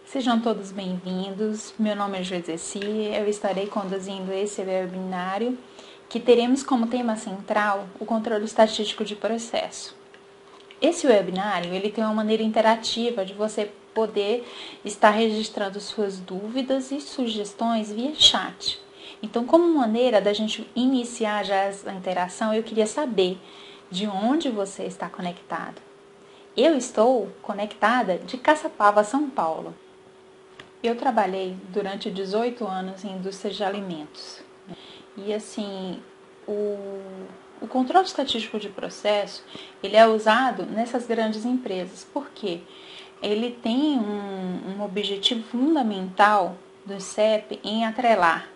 Sejam todos bem-vindos. Meu nome é Joséci. Eu estarei conduzindo esse webinário que teremos como tema central o controle estatístico de processo. Esse webinário ele tem uma maneira interativa de você poder estar registrando suas dúvidas e sugestões via chat. Então, como maneira da gente iniciar já essa interação, eu queria saber de onde você está conectado. Eu estou conectada de Caçapava, São Paulo. Eu trabalhei durante 18 anos em indústria de alimentos. E assim, o controle estatístico de processo, ele é usado nessas grandes empresas. Por quê? Ele tem um objetivo fundamental do CEP em atrelar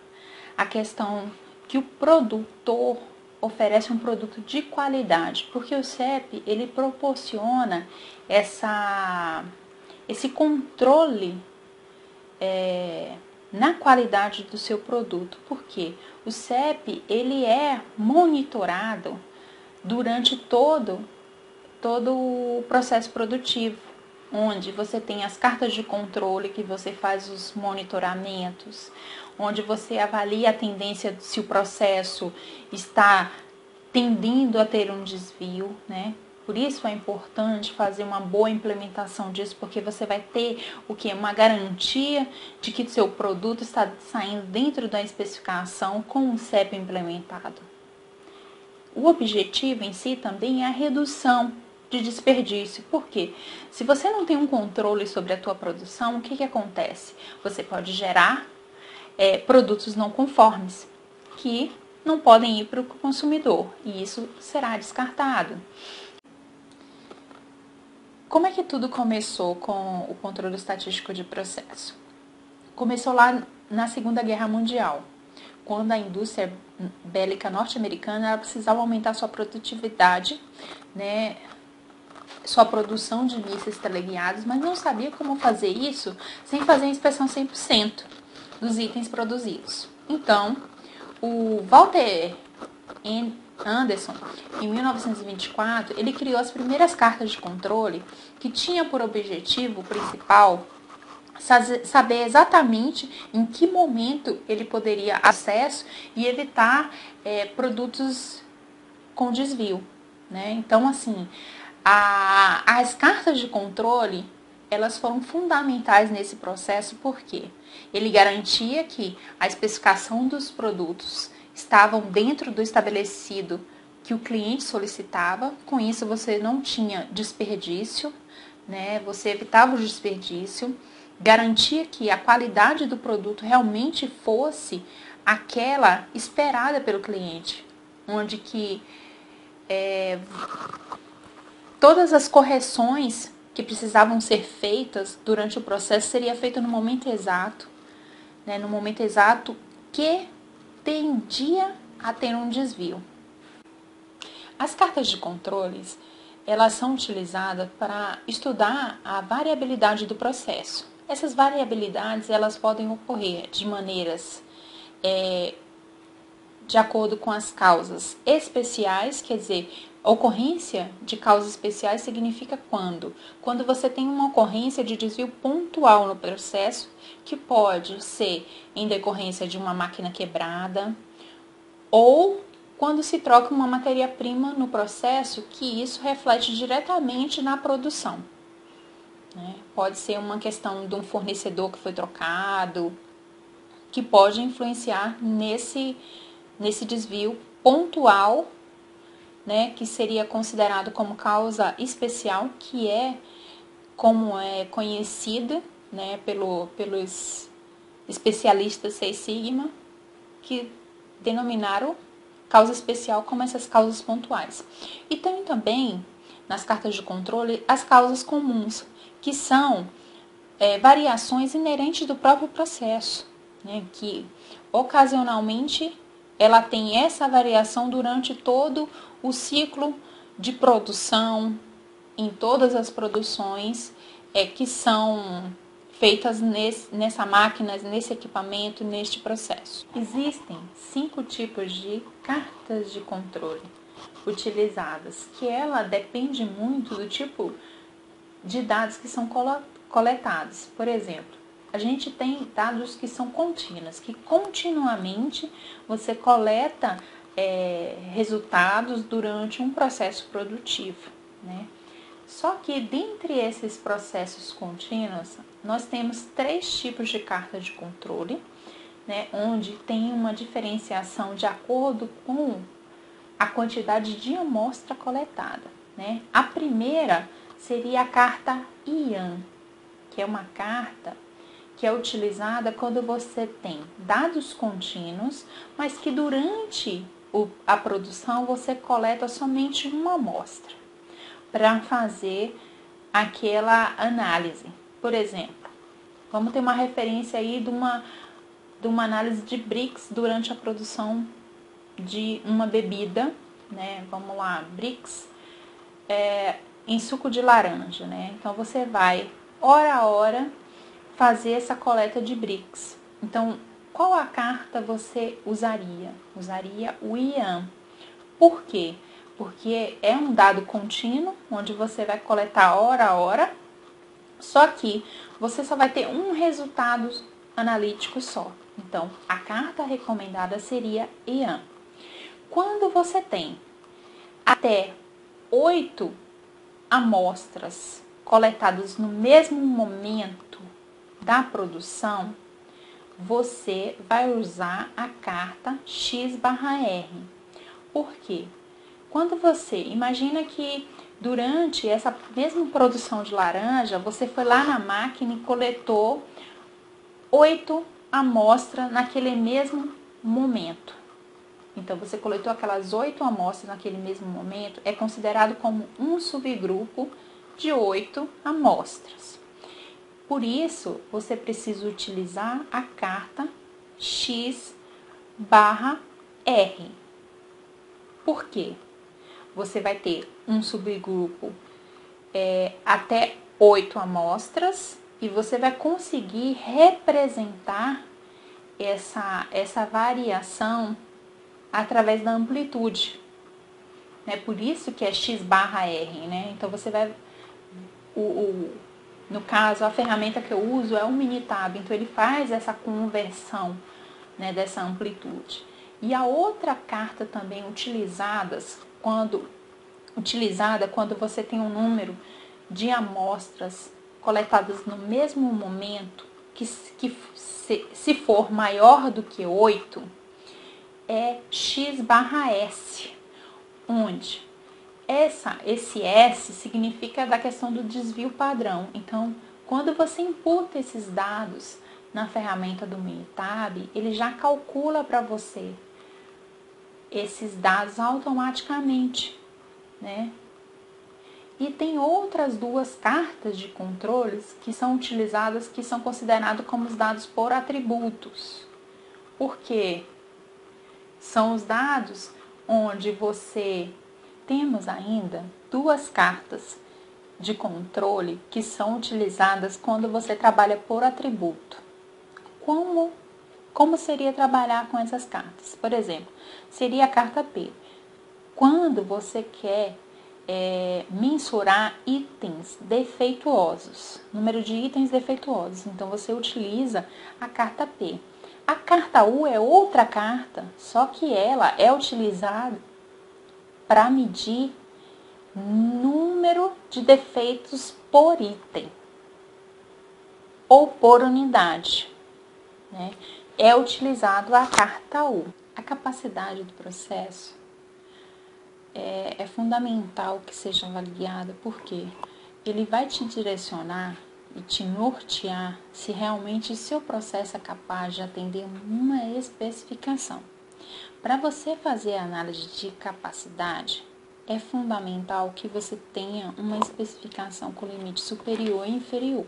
a questão que o produtor oferece um produto de qualidade, porque o CEP ele proporciona esse controle na qualidade do seu produto, porque o CEP ele é monitorado durante todo o processo produtivo, onde você tem as cartas de controle que você faz os monitoramentos, onde você avalia a tendência se o processo está tendendo a ter um desvio, né? Por isso é importante fazer uma boa implementação disso, porque você vai ter o que? Uma garantia de que seu produto está saindo dentro da especificação com o CEP implementado. O objetivo em si também é a redução de desperdício. Por quê? Se você não tem um controle sobre a tua produção, o que acontece? Você pode gerar produtos não conformes, que não podem ir para o consumidor, e isso será descartado. Como é que tudo começou com o controle estatístico de processo? Começou lá na Segunda Guerra Mundial, quando a indústria bélica norte-americana precisava aumentar sua produtividade, né, sua produção de mísseis teleguiados, mas não sabia como fazer isso sem fazer a inspeção 100% dos itens produzidos. Então, o Walter Anderson, em 1924, ele criou as primeiras cartas de controle que tinha por objetivo principal saber exatamente em que momento ele poderia acesso e evitar produtos com desvio, né? Então, assim, as cartas de controle elas foram fundamentais nesse processo porque ele garantia que a especificação dos produtos estavam dentro do estabelecido que o cliente solicitava. Com isso, você não tinha desperdício, né? Você evitava o desperdício, garantia que a qualidade do produto realmente fosse aquela esperada pelo cliente, onde que todas as correções que precisavam ser feitas durante o processo seria feita no momento exato, né? No momento exato que tendia a ter um desvio. As cartas de controles, elas são utilizadas para estudar a variabilidade do processo. Essas variabilidades, elas podem ocorrer de maneiras de acordo com as causas especiais, quer dizer, ocorrência de causas especiais significa quando? Quando você tem uma ocorrência de desvio pontual no processo, que pode ser em decorrência de uma máquina quebrada, ou quando se troca uma matéria-prima no processo, que isso reflete diretamente na produção, né? Pode ser uma questão de um fornecedor que foi trocado, que pode influenciar nesse desvio pontual, né, que seria considerado como causa especial, que é como é conhecida, né, pelos especialistas Seis Sigma, que denominaram causa especial como essas causas pontuais. E tem também, nas cartas de controle, as causas comuns, que são variações inerentes do próprio processo, né, que ocasionalmente ela tem essa variação durante todo o ciclo de produção, em todas as produções que são feitas nessa máquina, nesse equipamento, neste processo. Existem 5 tipos de cartas de controle utilizadas, que ela depende muito do tipo de dados que são coletados. Por exemplo, A gente tem dados que são contínuos, que continuamente você coleta resultados durante um processo produtivo, né? Só que dentre esses processos contínuos, nós temos 3 tipos de carta de controle, né? Onde tem uma diferenciação de acordo com a quantidade de amostra coletada, né? A primeira seria a carta IAM, que é uma carta que é utilizada quando você tem dados contínuos, mas que durante a produção você coleta somente uma amostra para fazer aquela análise. Por exemplo, vamos ter uma referência aí de uma análise de Brix durante a produção de uma bebida, né? Vamos lá, Brix em suco de laranja, né? Então você vai hora a hora fazer essa coleta de Brix. Então, qual a carta você usaria? Usaria o IAM. Por quê? Porque é um dado contínuo, onde você vai coletar hora a hora, só que você só vai ter um resultado analítico só. Então, a carta recomendada seria IAM. Quando você tem até 8 amostras coletadas no mesmo momento da produção, você vai usar a carta X/R. Por quê? Quando você imagina que durante essa mesma produção de laranja, você foi lá na máquina e coletou 8 amostras naquele mesmo momento. Então, você coletou aquelas 8 amostras naquele mesmo momento, é considerado como um subgrupo de 8 amostras. Por isso, você precisa utilizar a carta X/R. Por quê? Você vai ter um subgrupo até 8 amostras e você vai conseguir representar essa variação através da amplitude. É por isso que é X/R, né? Então, você vai... No caso, a ferramenta que eu uso é o Minitab, então ele faz essa conversão, né, dessa amplitude. E a outra carta também utilizada quando você tem um número de amostras coletadas no mesmo momento, que se for maior do que 8, é X/S, onde esse S significa da questão do desvio padrão. Então, quando você imputa esses dados na ferramenta do Minitab, ele já calcula para você esses dados automaticamente, né? E tem outras 2 cartas de controles que são utilizadas, que são considerados como os dados por atributos. Por quê? São os dados onde temos ainda 2 cartas de controle que são utilizadas quando você trabalha por atributo. Como seria trabalhar com essas cartas? Por exemplo, seria a carta P. Quando você quer mensurar itens defeituosos, número de itens defeituosos, então você utiliza a carta P. A carta U é outra carta, só que ela é utilizada para medir número de defeitos por item ou por unidade, né? É utilizado a carta U. A capacidade do processo é fundamental que seja avaliada, porque ele vai te direcionar e te nortear se realmente seu processo é capaz de atender uma especificação. Para você fazer a análise de capacidade, é fundamental que você tenha uma especificação com limite superior e inferior.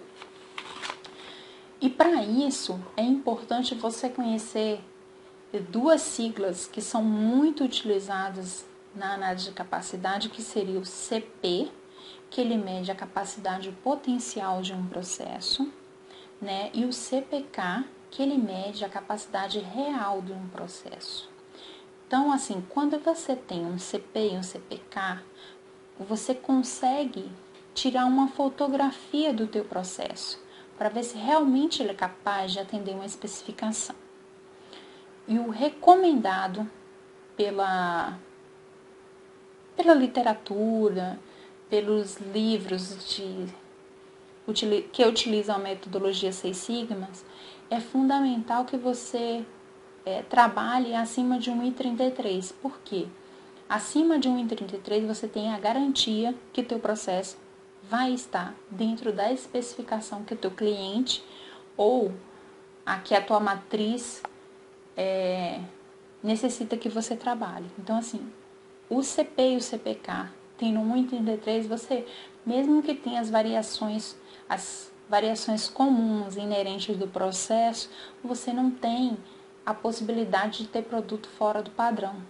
E para isso, é importante você conhecer 2 siglas que são muito utilizadas na análise de capacidade, que seria o CP, que ele mede a capacidade potencial de um processo, né? E o CPK, que ele mede a capacidade real de um processo. Então, assim, quando você tem um CP e um CPK, você consegue tirar uma fotografia do teu processo, para ver se realmente ele é capaz de atender uma especificação. E o recomendado pela literatura, pelos livros que utilizam a metodologia Seis Sigmas, é fundamental que você trabalhe acima de 1,33. Por quê? Acima de 1,33 você tem a garantia que o teu processo vai estar dentro da especificação que o teu cliente ou que a tua matriz necessita que você trabalhe. Então, assim, o CP e o CPK, tendo 1,33, você, mesmo que tenha as variações comuns inerentes do processo, você não tem a possibilidade de ter produto fora do padrão.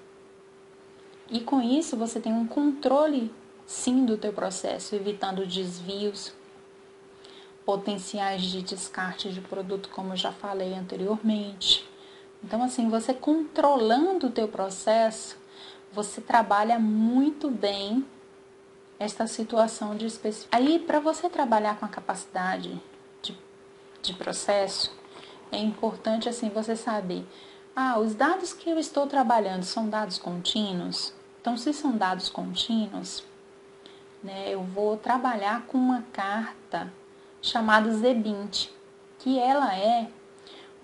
E com isso você tem um controle, sim, do teu processo, evitando desvios, potenciais de descarte de produto, como eu já falei anteriormente. Então, assim, você controlando o teu processo, você trabalha muito bem esta situação de especificação. Aí, para você trabalhar com a capacidade de processo, é importante, assim, você saber, os dados que eu estou trabalhando são dados contínuos? Então, se são dados contínuos, né, eu vou trabalhar com uma carta chamada ZBINT, que ela é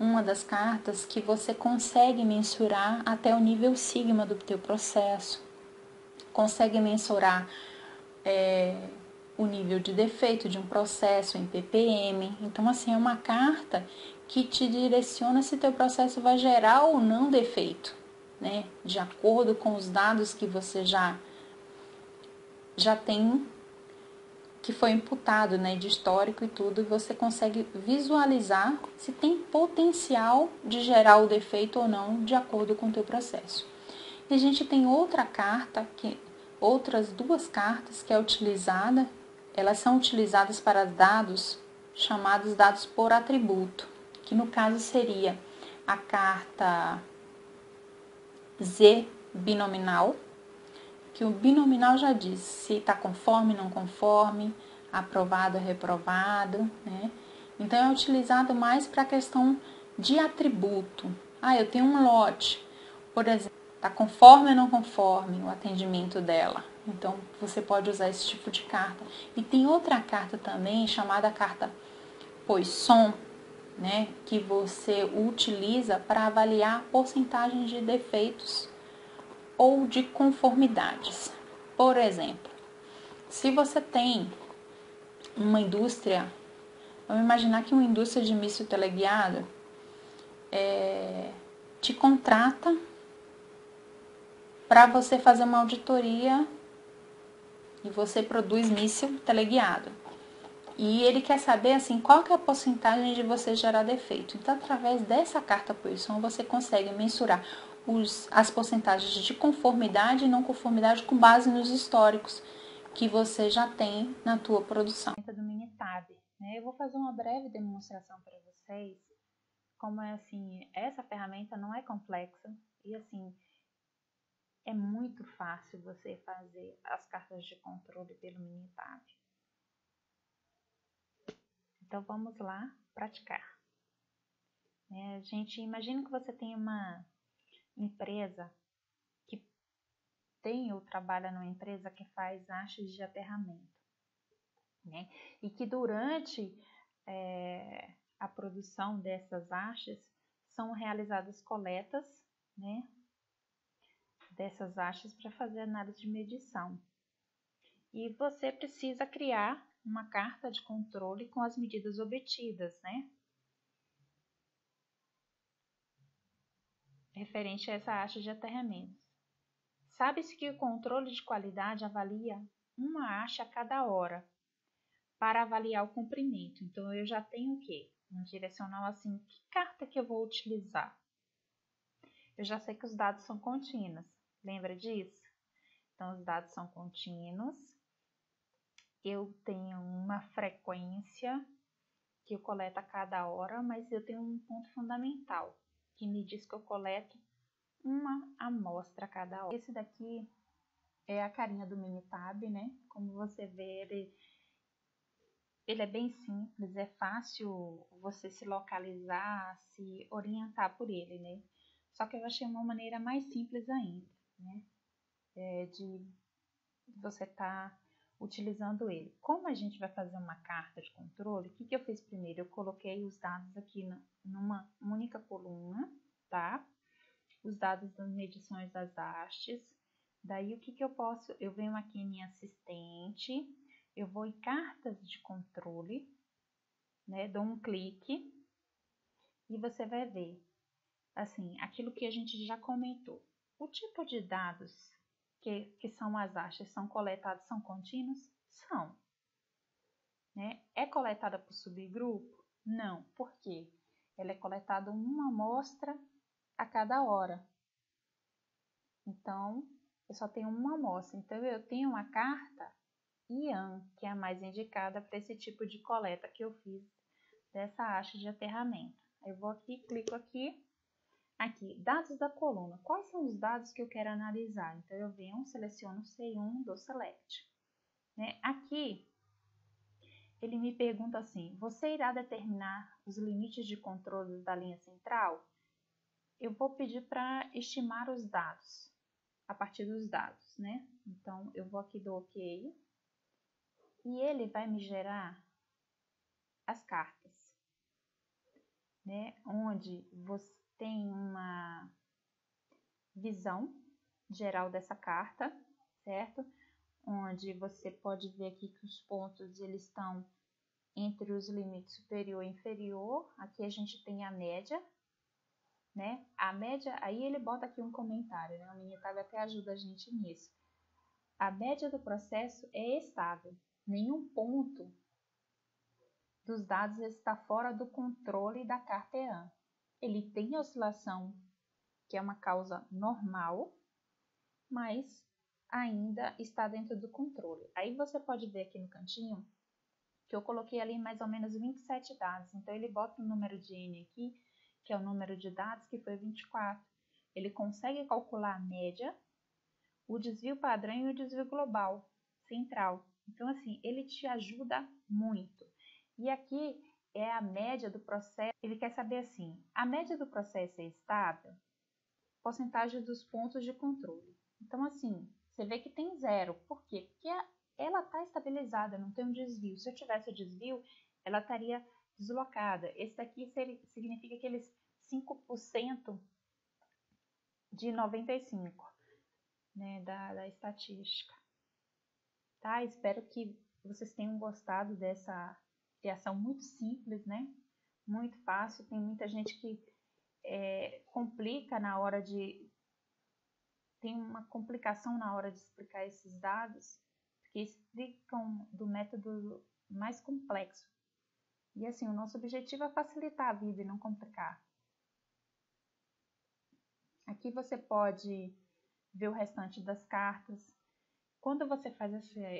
uma das cartas que você consegue mensurar até o nível sigma do teu processo, consegue mensurar o nível de defeito de um processo em ppm. Então, assim, é uma carta que te direciona se teu processo vai gerar ou não defeito, né? De acordo com os dados que você já tem, que foi imputado, né, de histórico e tudo, e você consegue visualizar se tem potencial de gerar o defeito ou não, de acordo com o teu processo. E a gente tem outras duas cartas que é utilizada, elas são utilizadas para dados chamados dados por atributo, que no caso seria a carta Z binominal, que o binominal já diz se está conforme, não conforme, aprovado, reprovado, né? Então é utilizado mais para a questão de atributo. Eu tenho um lote, por exemplo, está conforme ou não conforme o atendimento dela. Então você pode usar esse tipo de carta. E tem outra carta também chamada carta Poisson, né, que você utiliza para avaliar a porcentagem de defeitos ou de conformidades. Por exemplo, se você tem uma indústria, vamos imaginar que uma indústria de míssil teleguiado te contrata para você fazer uma auditoria e você produz míssil teleguiado. E ele quer saber assim qual que é a porcentagem de você gerar defeito. Então, através dessa carta Poisson, você consegue mensurar as porcentagens de conformidade e não conformidade com base nos históricos que você já tem na tua produção. Do Minitab, né? Eu vou fazer uma breve demonstração para vocês como é assim, essa ferramenta não é complexa e assim é muito fácil você fazer as cartas de controle pelo Minitab. Então vamos lá praticar. Gente, imagina que você tem uma empresa que tem ou trabalha numa empresa que faz hastes de aterramento, né? E que durante a produção dessas hastes são realizadas coletas, né, dessas hastes para fazer análise de medição. E você precisa criar uma carta de controle com as medidas obtidas, né, referente a essa haste de aterramento. Sabe-se que o controle de qualidade avalia uma haste a cada hora para avaliar o comprimento. Então, eu já tenho o quê? Um direcional assim, que carta que eu vou utilizar? Eu já sei que os dados são contínuos. Lembra disso? Então, os dados são contínuos. Eu tenho uma frequência que eu coleto a cada hora, mas eu tenho um ponto fundamental, que me diz que eu coleto uma amostra a cada hora. Esse daqui é a carinha do Minitab, né? Como você vê, ele ele é bem simples, é fácil você se localizar, se orientar por ele, né? Só que eu achei uma maneira mais simples ainda, né? De você estar utilizando ele. Como a gente vai fazer uma carta de controle, o que eu fiz primeiro? Eu coloquei os dados aqui numa única coluna, tá? Os dados das medições das hastes. Daí o que eu posso? Eu venho aqui em assistente, eu vou em cartas de controle, né? Dou um clique e você vai ver, assim, aquilo que a gente já comentou. O tipo de dados que são as hastes são coletados, são contínuos? São. Né? É coletada por subgrupo? Não. Por quê? Ela é coletada uma amostra a cada hora. Então, eu só tenho uma amostra. Então, eu tenho uma carta IAN, que é a mais indicada para esse tipo de coleta que eu fiz dessa haste de aterramento. Aí eu vou aqui, clico aqui. Aqui, dados da coluna. Quais são os dados que eu quero analisar? Então, eu venho, seleciono C1 do Select. Né? Aqui, ele me pergunta assim, você irá determinar os limites de controle da linha central? Eu vou pedir para estimar os dados, a partir dos dados, né? Então, eu vou aqui do OK, e ele vai me gerar as cartas, né? Onde você tem uma visão geral dessa carta, certo? Onde você pode ver aqui que os pontos eles estão entre os limites superior e inferior. Aqui a gente tem a média, né? A média, aí ele bota aqui um comentário, né? O Minitab até ajuda a gente nisso. A média do processo é estável. Nenhum ponto dos dados está fora do controle da carta EAN. Ele tem oscilação, que é uma causa normal, mas ainda está dentro do controle. Aí você pode ver aqui no cantinho que eu coloquei ali mais ou menos 27 dados. Então, ele bota um número de N aqui, que é o número de dados, que foi 24. Ele consegue calcular a média, o desvio padrão e o desvio global central. Então, assim, ele te ajuda muito. E aqui é a média do processo. Ele quer saber assim, a média do processo é estável? Porcentagem dos pontos de controle. Então, assim, você vê que tem zero. Por quê? Porque ela está estabilizada, não tem um desvio. Se eu tivesse o desvio, ela estaria deslocada. Esse daqui significa aqueles 5% de 95%, né, da estatística. Tá? Espero que vocês tenham gostado dessa criação muito simples, né? Muito fácil. Tem muita gente que complica na hora de... Tem uma complicação na hora de explicar esses dados, porque explicam do método mais complexo. E assim, o nosso objetivo é facilitar a vida e não complicar. Aqui você pode ver o restante das cartas. Quando você faz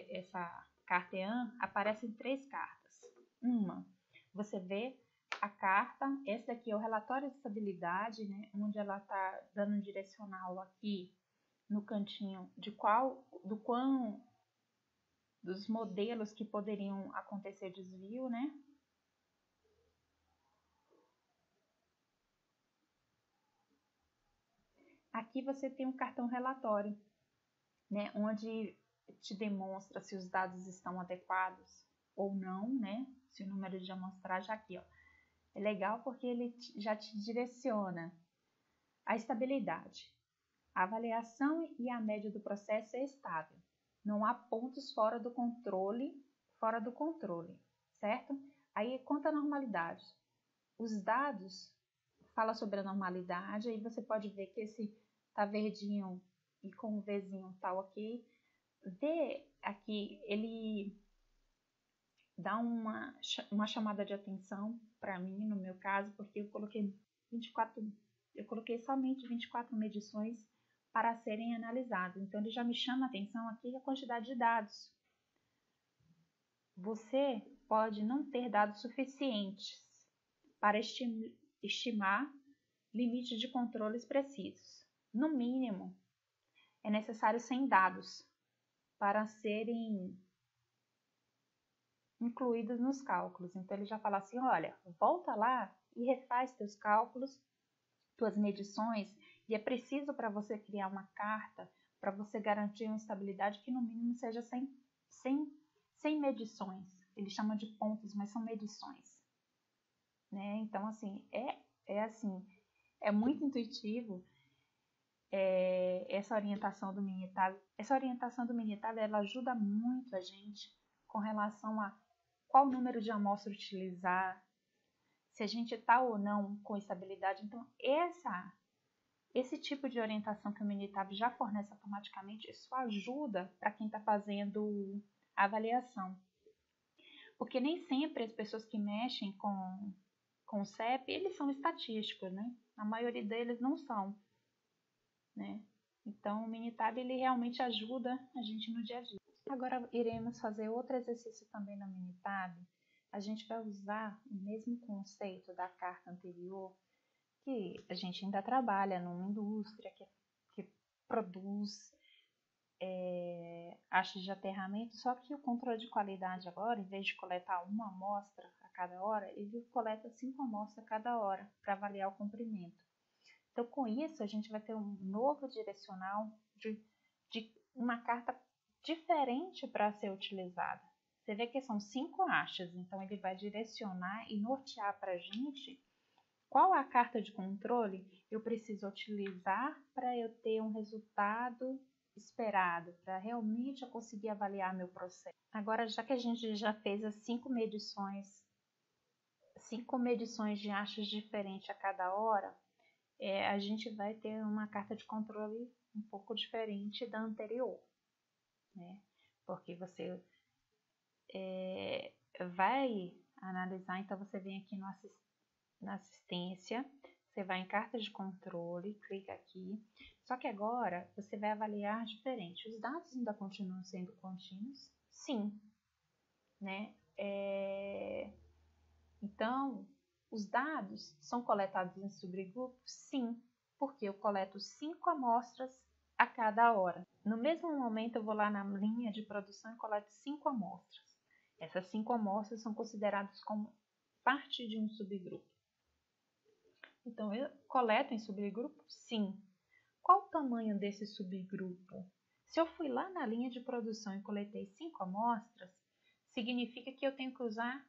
essa carta EAN, aparecem 3 cartas. Uma, você vê a carta, essa daqui é o relatório de estabilidade, né, onde ela está dando um direcional aqui no cantinho dos modelos que poderiam acontecer desvio, né? Aqui você tem um cartão relatório, né, onde te demonstra se os dados estão adequados ou não, né? Se o número de amostragem aqui, ó. É legal porque ele já te direciona a estabilidade. A avaliação e a média do processo é estável. Não há pontos fora do controle, certo? Aí, quanto à normalidade, os dados falam sobre a normalidade, aí você pode ver que esse tá verdinho e com o Vzinho tá ok. Vê aqui, ele dá uma chamada de atenção para mim, no meu caso, porque eu coloquei somente 24 medições para serem analisadas. Então, ele já me chama a atenção aqui a quantidade de dados. Você pode não ter dados suficientes para estimar limites de controles precisos. No mínimo, é necessário 100 dados para serem incluídos nos cálculos. Então, ele já fala assim, olha, volta lá e refaz teus cálculos, tuas medições, e é preciso para você criar uma carta, para você garantir uma estabilidade que no mínimo seja 100 medições. Ele chama de pontos, mas são medições. Né? Então, assim, é muito intuitivo essa orientação do Minitab. Essa orientação do Minitab, ela ajuda muito a gente com relação a qual número de amostra utilizar, se a gente está ou não com estabilidade. Então, esse tipo de orientação que o Minitab já fornece automaticamente, isso ajuda para quem está fazendo a avaliação. Porque nem sempre as pessoas que mexem com o CEP, eles são estatísticos, né? A maioria deles não são, né? Então, o Minitab, ele realmente ajuda a gente no dia a dia. Agora, iremos fazer outro exercício também no Minitab. A gente vai usar o mesmo conceito da carta anterior, que a gente ainda trabalha numa indústria que produz hastes de aterramento, só que o controle de qualidade agora, em vez de coletar uma amostra a cada hora, ele coleta 5 amostras a cada hora para avaliar o comprimento. Então, com isso, a gente vai ter um novo direcional de uma carta diferente para ser utilizada. Você vê que são 5 hastes, então ele vai direcionar e nortear para a gente qual a carta de controle eu preciso utilizar para eu ter um resultado esperado, para realmente eu conseguir avaliar meu processo. Agora, já que a gente já fez as 5 medições de hastes diferentes a cada hora, a gente vai ter uma carta de controle um pouco diferente da anterior, né? Porque você vai analisar, então você vem aqui na assistência, você vai em carta de controle, clica aqui, só que agora você vai avaliar diferente. Os dados ainda continuam sendo contínuos? Sim, né? Então, os dados são coletados em subgrupos? Sim, porque eu coleto 5 amostras a cada hora. No mesmo momento, eu vou lá na linha de produção e coleto 5 amostras. Essas 5 amostras são consideradas como parte de um subgrupo. Então, eu coleto em subgrupo? Sim. Qual o tamanho desse subgrupo? Se eu fui lá na linha de produção e coletei 5 amostras, significa que eu tenho que usar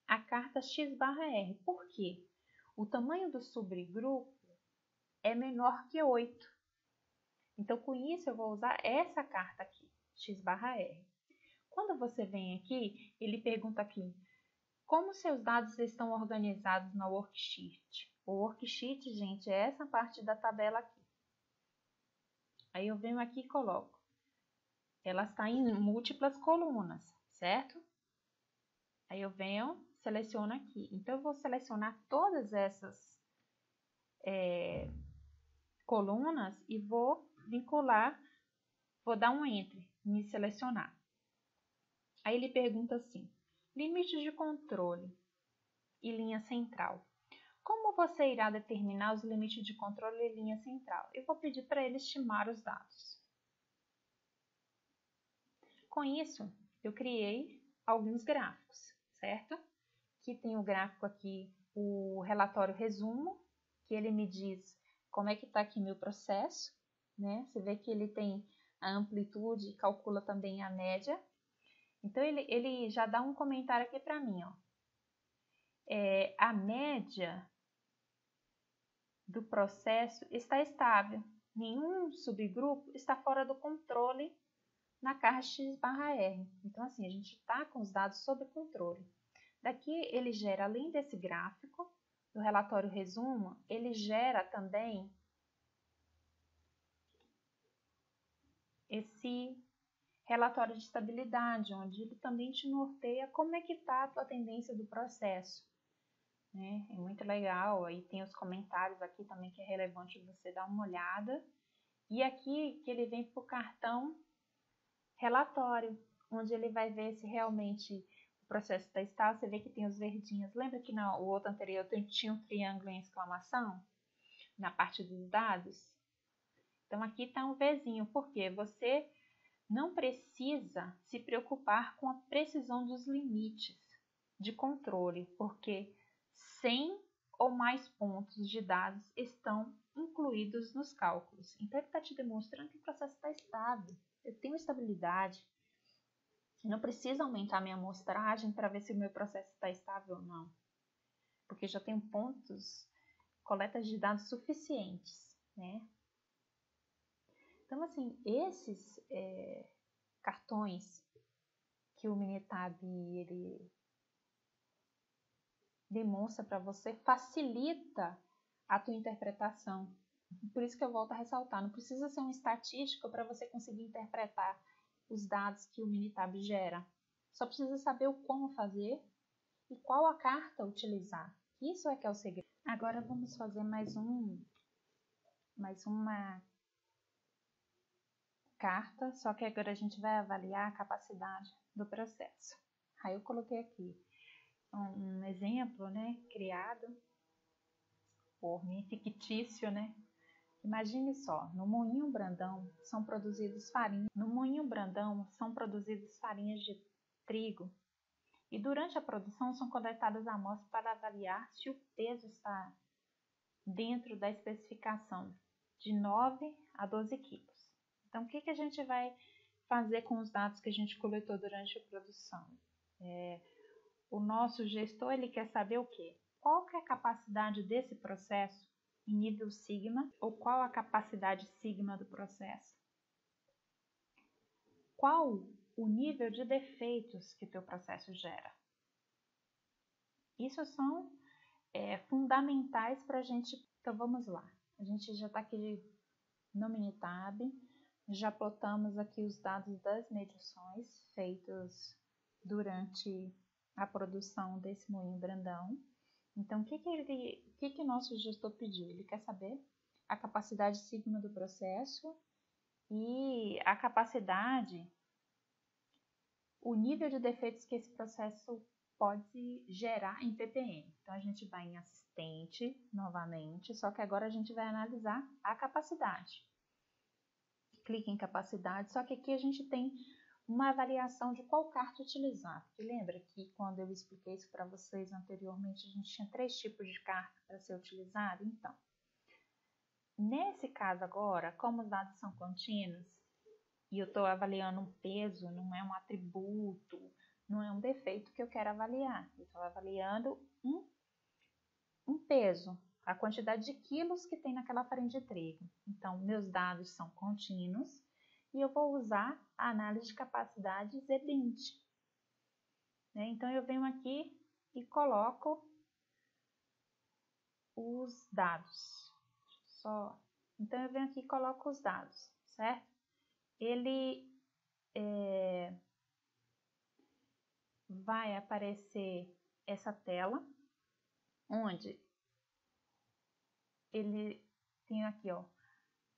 a carta X/R. Por quê? O tamanho do subgrupo é menor que 8. Então, com isso, eu vou usar essa carta aqui, X/R. Quando você vem aqui, ele pergunta aqui, como seus dados estão organizados na worksheet? O worksheet, gente, é essa parte da tabela aqui. Aí eu venho aqui e coloco. Ela está em múltiplas colunas, certo? Aí eu venho, seleciono aqui. Então, eu vou selecionar todas essas colunas e vou vincular, vou dar um Enter, me selecionar. Aí ele pergunta assim, limites de controle e linha central. Como você irá determinar os limites de controle e linha central? Eu vou pedir para ele estimar os dados. Com isso, eu criei alguns gráficos, certo? Que tem o gráfico aqui, o relatório resumo, que ele me diz como é que está aqui meu processo, né? Você vê que ele tem a amplitude e calcula também a média. Então, ele já dá um comentário aqui para mim, ó. A média do processo está estável. Nenhum subgrupo está fora do controle na carta X/R. Então, assim, a gente está com os dados sob controle. Daqui ele gera, além desse gráfico, do relatório resumo, ele gera também esse relatório de estabilidade, onde ele também te norteia como é que está a tua tendência do processo. Né? É muito legal, aí tem os comentários aqui também que é relevante você dar uma olhada. E aqui que ele vem para o cartão relatório, onde ele vai ver se realmente o processo está estável. Você vê que tem os verdinhos. Lembra que no outro anterior tinha um triângulo em exclamação na parte dos dados? Então aqui está um Vzinho, porque você não precisa se preocupar com a precisão dos limites de controle, porque 100 ou mais pontos de dados estão incluídos nos cálculos. Então, ele está te demonstrando que o processo está estável. Eu tenho estabilidade. Eu não preciso aumentar minha amostragem para ver se o meu processo está estável ou não. Porque já tenho pontos, coletas de dados suficientes, né? Então, assim, esses cartões que o Minitab ele demonstra para você facilita a tua interpretação. Por isso que eu volto a ressaltar, não precisa ser um estatístico para você conseguir interpretar os dados que o Minitab gera. Só precisa saber o como fazer e qual a carta utilizar. Isso é que é o segredo. Agora vamos fazer mais uma carta, só que agora a gente vai avaliar a capacidade do processo. Aí eu coloquei aqui um exemplo, né, criado por mim, fictício, né? Imagine só, no moinho Brandão são produzidas farinhas de trigo e durante a produção são coletadas amostras para avaliar se o peso está dentro da especificação de 9 a 12 quilos. Então, o que a gente vai fazer com os dados que a gente coletou durante a produção? O nosso gestor ele quer saber o quê? Qual que é a capacidade desse processo em nível sigma, ou qual a capacidade sigma do processo? Qual o nível de defeitos que teu processo gera? Isso são fundamentais para a gente. Então vamos lá. A gente já está aqui no Minitab, já plotamos aqui os dados das medições feitas durante a produção desse moinho Brandão. Então, o que o nosso gestor pediu? Ele quer saber a capacidade sigma do processo e a capacidade, o nível de defeitos que esse processo pode gerar em ppm. Então, a gente vai em assistente novamente, só que agora a gente vai analisar a capacidade. Clique em capacidade, só que aqui a gente tem uma avaliação de qual carta utilizar. Porque lembra que quando eu expliquei isso para vocês anteriormente, a gente tinha 3 tipos de carta para ser utilizada? Então, nesse caso agora, como os dados são contínuos, e eu estou avaliando um peso, não é um atributo, não é um defeito que eu quero avaliar. Eu estou avaliando um peso, a quantidade de quilos que tem naquela farinha de trigo. Então, meus dados são contínuos e eu vou usar a análise de capacidade Z20. Então, eu venho aqui e coloco os dados. Então, eu venho aqui e coloco os dados, certo? Ele vai aparecer essa tela, onde ele tem aqui, ó,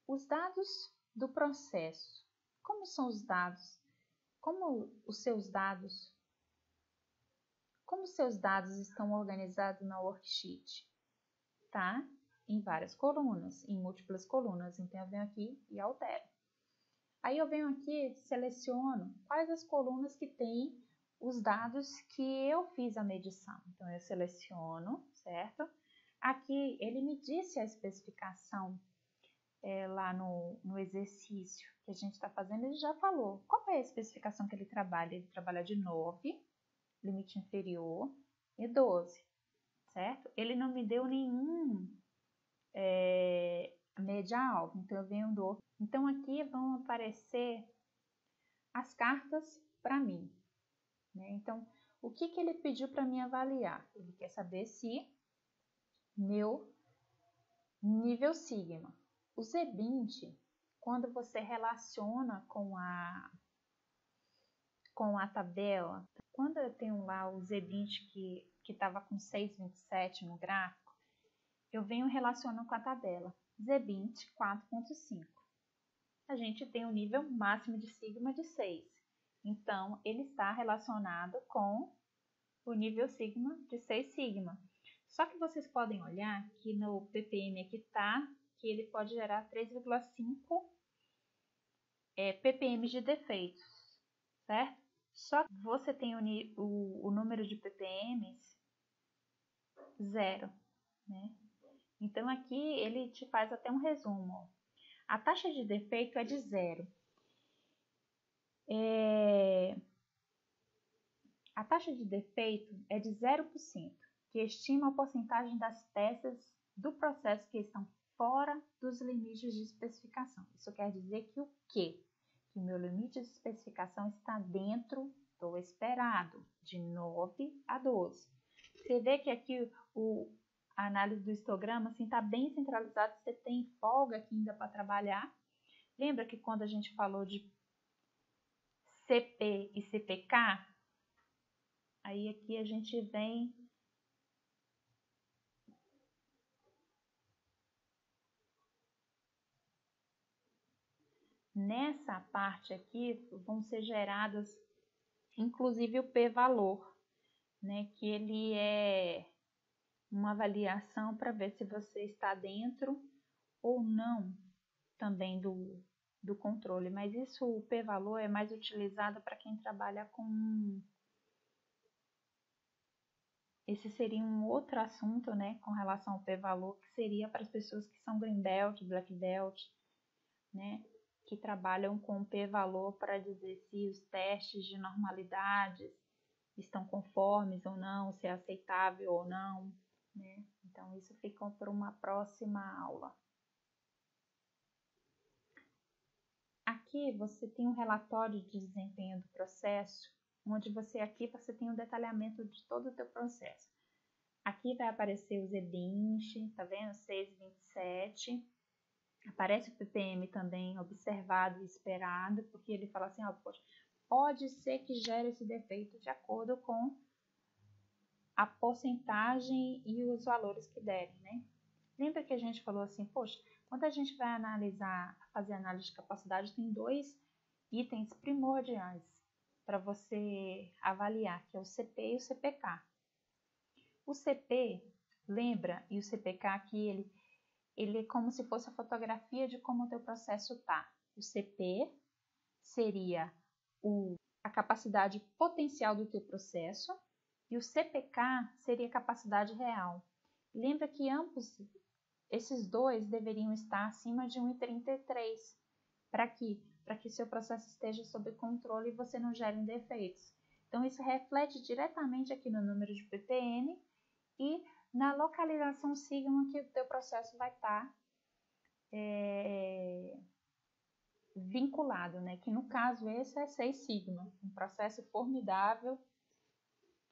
os dados do processo. Como são os dados? Como os seus dados estão organizados na worksheet? Tá? Em várias colunas, em múltiplas colunas. Então, eu venho aqui e altero. Aí, eu venho aqui, seleciono quais as colunas que tem os dados que eu fiz a medição. Então, eu seleciono, certo? Aqui, ele me disse a especificação lá no exercício que a gente está fazendo, ele já falou. Qual é a especificação que ele trabalha? Ele trabalha de 9, limite inferior, e 12, certo? Ele não me deu nenhum média-alvo, então eu venho do... Então, aqui vão aparecer as cartas para mim, né? Então, o que ele pediu para mim avaliar? Ele quer saber se meu nível sigma. O Z20, quando você relaciona com a tabela, quando eu tenho lá o Z20 que estava com 6,27 no gráfico, eu venho relacionando com a tabela Z20 4,5. A gente tem um nível máximo de sigma de 6. Então, ele está relacionado com o nível sigma de 6 sigma. Só que vocês podem olhar que no ppm aqui está que ele pode gerar 3,5 ppm de defeitos, certo? Só que você tem o número de ppms 0, né? Então aqui ele te faz até um resumo. A taxa de defeito é de 0. A taxa de defeito é de 0%, que estima a porcentagem das peças do processo que estão fora dos limites de especificação. Isso quer dizer que o quê? Que o meu limite de especificação está dentro do esperado, de 9 a 12. Você vê que aqui a análise do histograma está bem centralizado, você tem folga aqui ainda para trabalhar. Lembra que quando a gente falou de CP e CPK, aí aqui a gente vem nessa parte aqui, vão ser geradas inclusive o p-valor, né, que ele é uma avaliação para ver se você está dentro ou não também do controle, mas isso, o p-valor, é mais utilizado para quem trabalha com... Esse seria um outro assunto, né, com relação ao p-valor, que seria para as pessoas que são green belt, black belt, né, que trabalham com p-valor para dizer se os testes de normalidades estão conformes ou não, se é aceitável ou não, né? Então isso fica para uma próxima aula. Aqui você tem um relatório de desempenho do processo, onde você tem um detalhamento de todo o teu processo. Aqui vai aparecer o Z20, tá vendo? 6,27. Aparece o ppm também observado e esperado, porque ele fala assim, ó, poxa, pode ser que gere esse defeito de acordo com a porcentagem e os valores que derem, né? Lembra que a gente falou assim, poxa, quando a gente vai fazer análise de capacidade, tem 2 itens primordiais para você avaliar, que é o CP e o CPK. O CP, lembra, e o CPK que ele é como se fosse a fotografia de como o teu processo está. O CP seria a capacidade potencial do teu processo e o CPK seria a capacidade real. Lembra que ambos esses dois deveriam estar acima de 1,33 para que seu processo esteja sob controle e você não gere defeitos. Então isso reflete diretamente aqui no número de ppm e na localização sigma que o teu processo vai estar vinculado, né? Que no caso esse é 6 sigma, um processo formidável,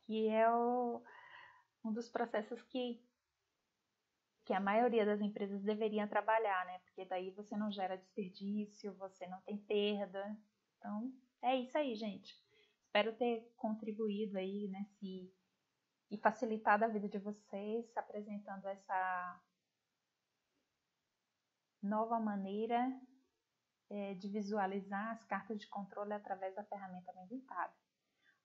que é um dos processos que a maioria das empresas deveriam trabalhar, né? Porque daí você não gera desperdício, você não tem perda. Então, é isso aí, gente. Espero ter contribuído aí e facilitado a vida de vocês, apresentando essa nova maneira de visualizar as cartas de controle através da ferramenta Minitab.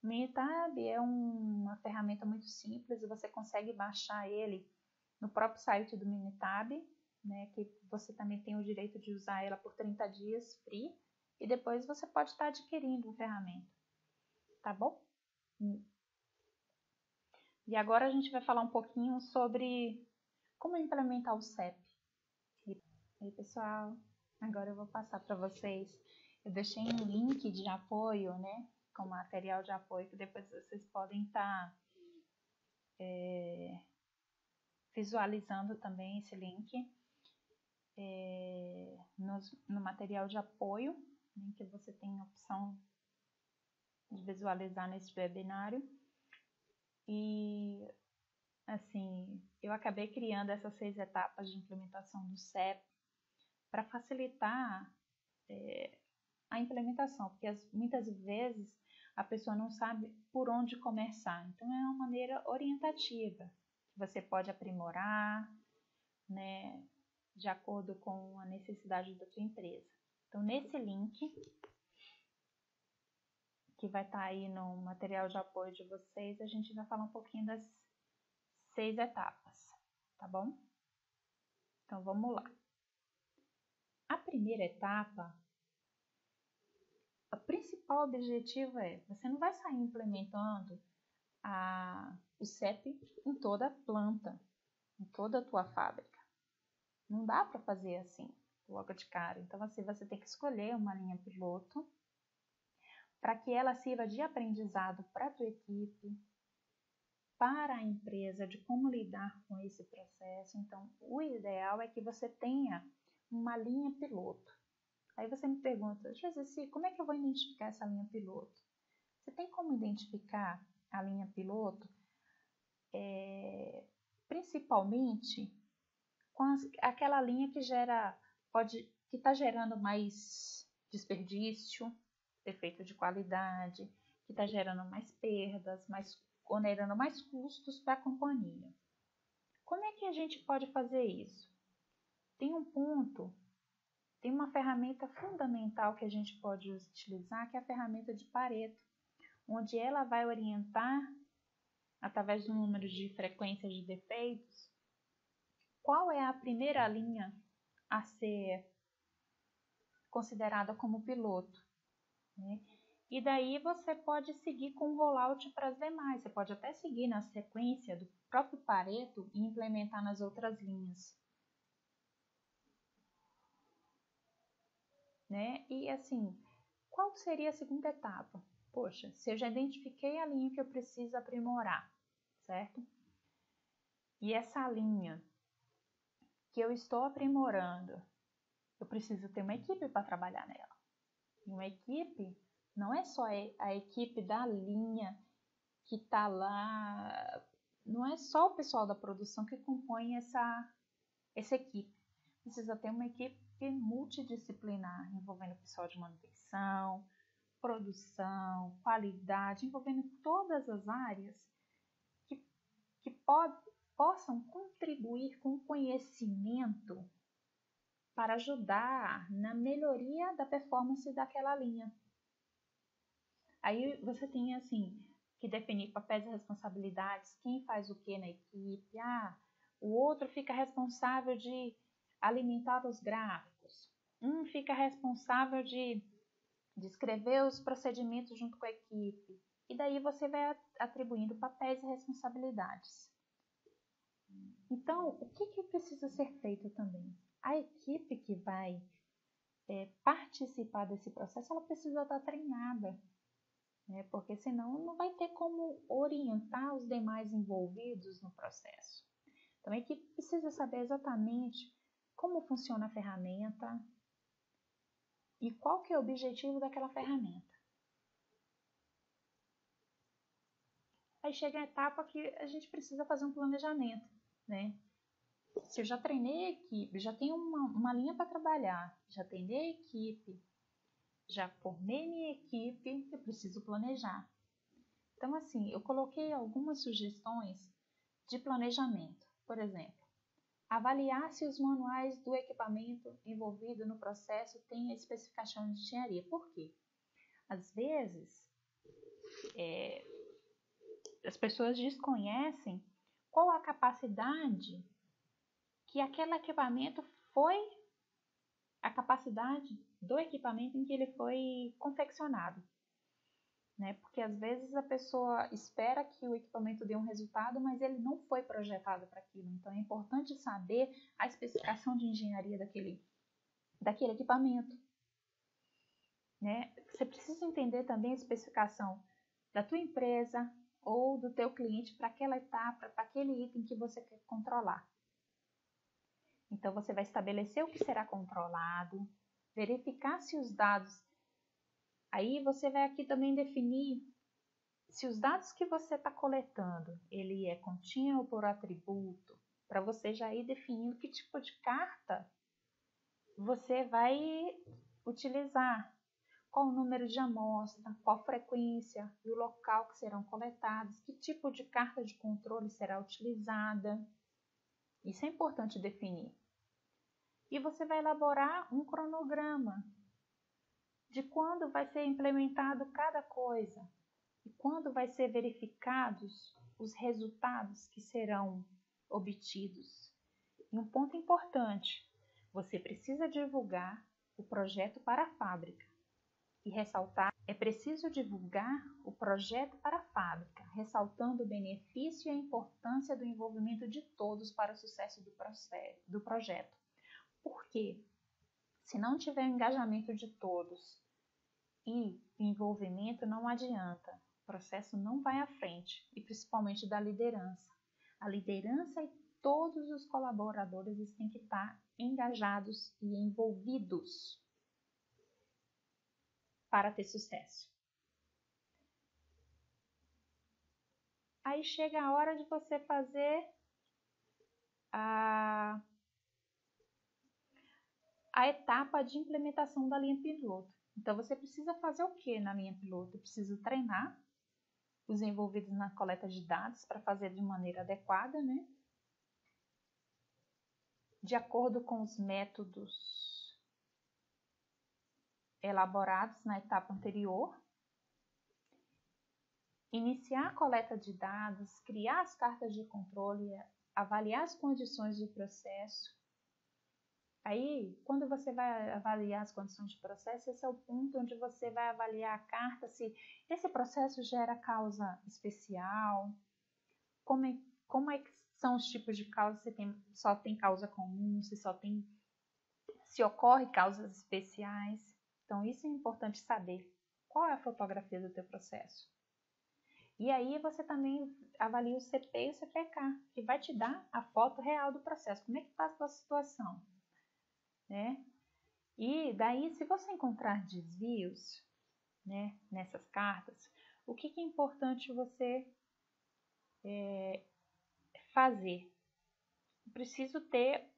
O Minitab é uma ferramenta muito simples e você consegue baixar ele no próprio site do Minitab, né, que você também tem o direito de usar ela por 30 dias free e depois você pode estar adquirindo a ferramenta, tá bom? E agora a gente vai falar um pouquinho sobre como implementar o CEP. E aí, pessoal, agora eu vou passar para vocês. Eu deixei um link de apoio, né, com material de apoio que depois vocês podem estar visualizando também esse link no material de apoio, né, que você tem a opção de visualizar nesse webinário. E assim, eu acabei criando essas 6 etapas de implementação do CEP para facilitar a implementação, porque muitas vezes a pessoa não sabe por onde começar. Então é uma maneira orientativa que você pode aprimorar, né, de acordo com a necessidade da sua empresa. Então nesse link que vai estar aí no material de apoio de vocês, a gente vai falar um pouquinho das 6 etapas, tá bom? Então vamos lá. A primeira etapa o principal objetivo é, você não vai sair implementando o CEP em toda a planta, em toda a tua fábrica. Não dá para fazer assim, logo de cara. Então, assim, você tem que escolher uma linha piloto para que ela sirva de aprendizado para a tua equipe, para a empresa, de como lidar com esse processo. Então, o ideal é que você tenha uma linha piloto. Aí você me pergunta, José, como é que eu vou identificar essa linha piloto? Você tem como identificar a linha piloto, principalmente com aquela linha que que está gerando mais desperdício, defeito de qualidade, que está gerando mais perdas, onerando mais custos para a companhia. Como é que a gente pode fazer isso? Tem uma ferramenta fundamental que a gente pode utilizar, que é a ferramenta de Pareto, onde ela vai orientar, através do número de frequências de defeitos, qual é a primeira linha a ser considerada como piloto, né? E daí você pode seguir com o rollout para as demais. Você pode até seguir na sequência do próprio Pareto e implementar nas outras linhas, né? E assim, qual seria a segunda etapa? Poxa, se eu já identifiquei a linha que eu preciso aprimorar, certo? E essa linha que eu estou aprimorando, eu preciso ter uma equipe para trabalhar nela. E uma equipe não é só a equipe da linha que está lá, não é só o pessoal da produção que compõe essa equipe. Precisa ter uma equipe multidisciplinar, envolvendo o pessoal de manutenção, produção, qualidade, envolvendo todas as áreas que possam contribuir com conhecimento para ajudar na melhoria da performance daquela linha. Aí você tem assim que definir papéis e responsabilidades, quem faz o que na equipe. O outro fica responsável de alimentar os gráficos. Um fica responsável de escrever os procedimentos junto com a equipe. E daí você vai atribuindo papéis e responsabilidades. Então, o que precisa ser feito também? A equipe que vai participar desse processo, ela precisa estar treinada, né? Porque senão não vai ter como orientar os demais envolvidos no processo. Então, a equipe precisa saber exatamente como funciona a ferramenta e qual que é o objetivo daquela ferramenta. Aí chega a etapa que a gente precisa fazer um planejamento, né? Se eu já treinei a equipe, já tenho uma linha para trabalhar, já treinei a equipe, já formei minha equipe, eu preciso planejar. Então, assim, eu coloquei algumas sugestões de planejamento. Por exemplo, avaliar se os manuais do equipamento envolvido no processo têm a especificação de engenharia. Por quê? Às vezes, as pessoas desconhecem qual a capacidade que aquele equipamento foi, a capacidade do equipamento em que ele foi confeccionado, né? Porque às vezes a pessoa espera que o equipamento dê um resultado, mas ele não foi projetado para aquilo. Então é importante saber a especificação de engenharia daquele equipamento, né? Você precisa entender também a especificação da tua empresa ou do teu cliente para aquela etapa, para aquele item que você quer controlar. Então, você vai estabelecer o que será controlado, verificar se os dados... Aí, você vai aqui também definir se os dados que você está coletando, ele é contínuo ou por atributo, para você já ir definindo que tipo de carta você vai utilizar, qual o número de amostra, qual frequência e o local que serão coletados, que tipo de carta de controle será utilizada. Isso é importante definir. E você vai elaborar um cronograma de quando vai ser implementado cada coisa e quando vai ser verificados os resultados que serão obtidos. E um ponto importante, você precisa divulgar o projeto para a fábrica e ressaltar, é preciso divulgar o projeto para a fábrica, ressaltando o benefício e a importância do envolvimento de todos para o sucesso do projeto. Por quê? Se não tiver o engajamento de todos e envolvimento, não adianta. O processo não vai à frente, e principalmente da liderança. A liderança e todos os colaboradores têm que estar engajados e envolvidos para ter sucesso. Aí chega a hora de você fazer a etapa de implementação da linha piloto. Então, você precisa fazer o que na linha piloto? Eu preciso treinar os envolvidos na coleta de dados para fazer de maneira adequada, né? De acordo com os métodos elaborados na etapa anterior. Iniciar a coleta de dados, criar as cartas de controle, avaliar as condições de processo. Aí, quando você vai avaliar as condições de processo, esse é o ponto onde você vai avaliar a carta, se esse processo gera causa especial, como é que são os tipos de causa, se só tem causa comum, se ocorre causas especiais. Então, isso é importante saber. Qual é a fotografia do teu processo? E aí você também avalia o CP e o CPK, que vai te dar a foto real do processo. Como é que está a sua situação? Né? E daí, se você encontrar desvios, né, nessas cartas, o que é importante você fazer? Eu preciso ter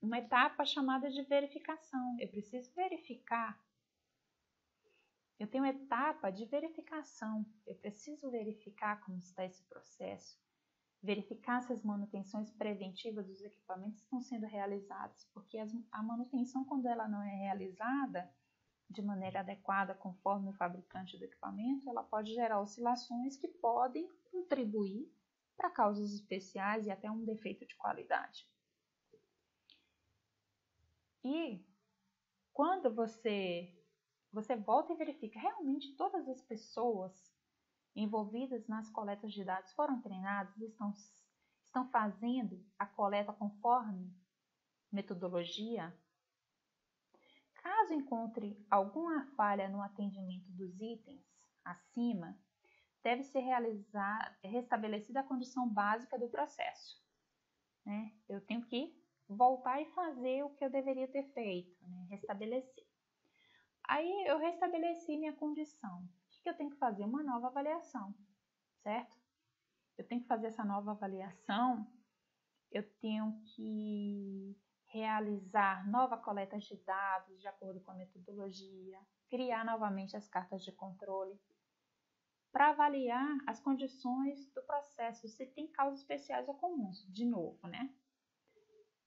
uma etapa chamada de verificação. Eu preciso verificar. Eu tenho etapa de verificação. Eu preciso verificar como está esse processo. Verificar se as manutenções preventivas dos equipamentos estão sendo realizadas, porque a manutenção, quando ela não é realizada de maneira adequada, conforme o fabricante do equipamento, ela pode gerar oscilações que podem contribuir para causas especiais e até um defeito de qualidade. E quando você volta e verifica, realmente todas as pessoas envolvidas nas coletas de dados foram treinadas, estão fazendo a coleta conforme metodologia? Caso encontre alguma falha no atendimento dos itens acima, deve ser restabelecida a condição básica do processo. Né? Eu tenho que voltar e fazer o que eu deveria ter feito, né? Restabelecer. Aí eu restabeleci minha condição. O que eu tenho que fazer? Uma nova avaliação, certo? Eu tenho que fazer essa nova avaliação, eu tenho que realizar nova coleta de dados de acordo com a metodologia, criar novamente as cartas de controle, para avaliar as condições do processo, se tem causas especiais ou comuns, de novo, né?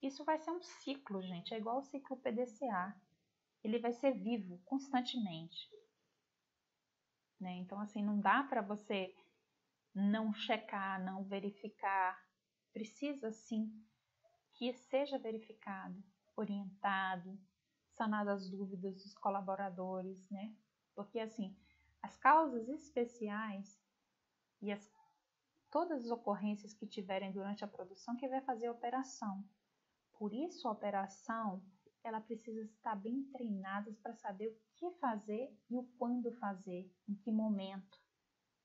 Isso vai ser um ciclo, gente, é igual ao ciclo PDCA. Ele vai ser vivo constantemente. Né? Então, assim, não dá para você não checar, não verificar. Precisa, sim, que seja verificado, orientado, sanadas as dúvidas dos colaboradores, né? Porque, assim, as causas especiais e todas as ocorrências que tiverem durante a produção que vai fazer a operação. Por isso, a operação ela precisa estar bem treinada para saber o que fazer e o quando fazer, em que momento.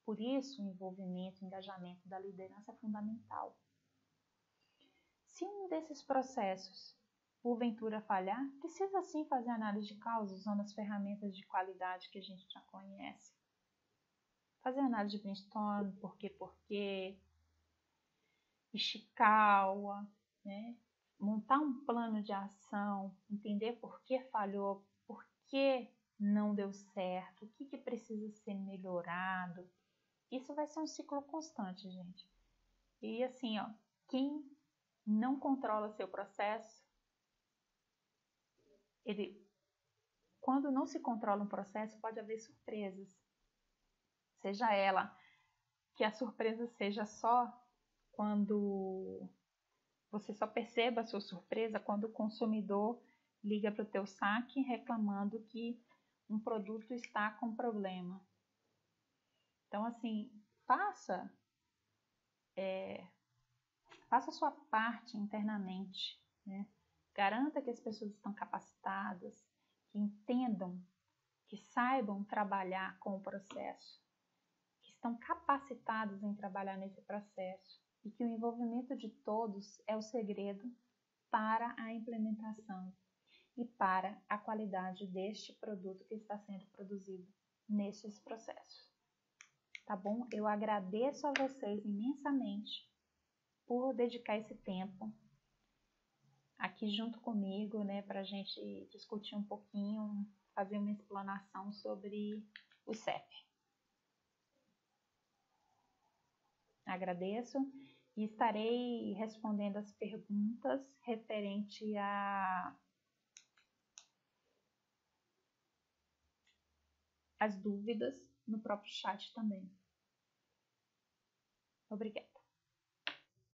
Por isso, o envolvimento, o engajamento da liderança é fundamental. Se um desses processos, porventura, falhar, precisa sim fazer análise de causa usando as ferramentas de qualidade que a gente já conhece. Fazer análise de brainstorm, porquê, Ishikawa, né? Montar um plano de ação, entender por que falhou, por que não deu certo, o que precisa ser melhorado. Isso vai ser um ciclo constante, gente. E assim, ó, quem não controla seu processo, quando não se controla um processo, pode haver surpresas. Seja ela que a surpresa seja só quando você só perceba a sua surpresa quando o consumidor liga para o teu saque reclamando que um produto está com problema. Então, assim, faça a sua parte internamente, né? Garanta que as pessoas estão capacitadas, que entendam, que saibam trabalhar com o processo, que estão capacitados em trabalhar nesse processo e que o envolvimento de todos é o segredo para a implementação e para a qualidade deste produto que está sendo produzido nestes processos. Tá bom? Eu agradeço a vocês imensamente por dedicar esse tempo aqui junto comigo, né, para a gente discutir um pouquinho, fazer uma explanação sobre o CEP. Agradeço e estarei respondendo as perguntas referente às dúvidas no próprio chat também. Obrigada.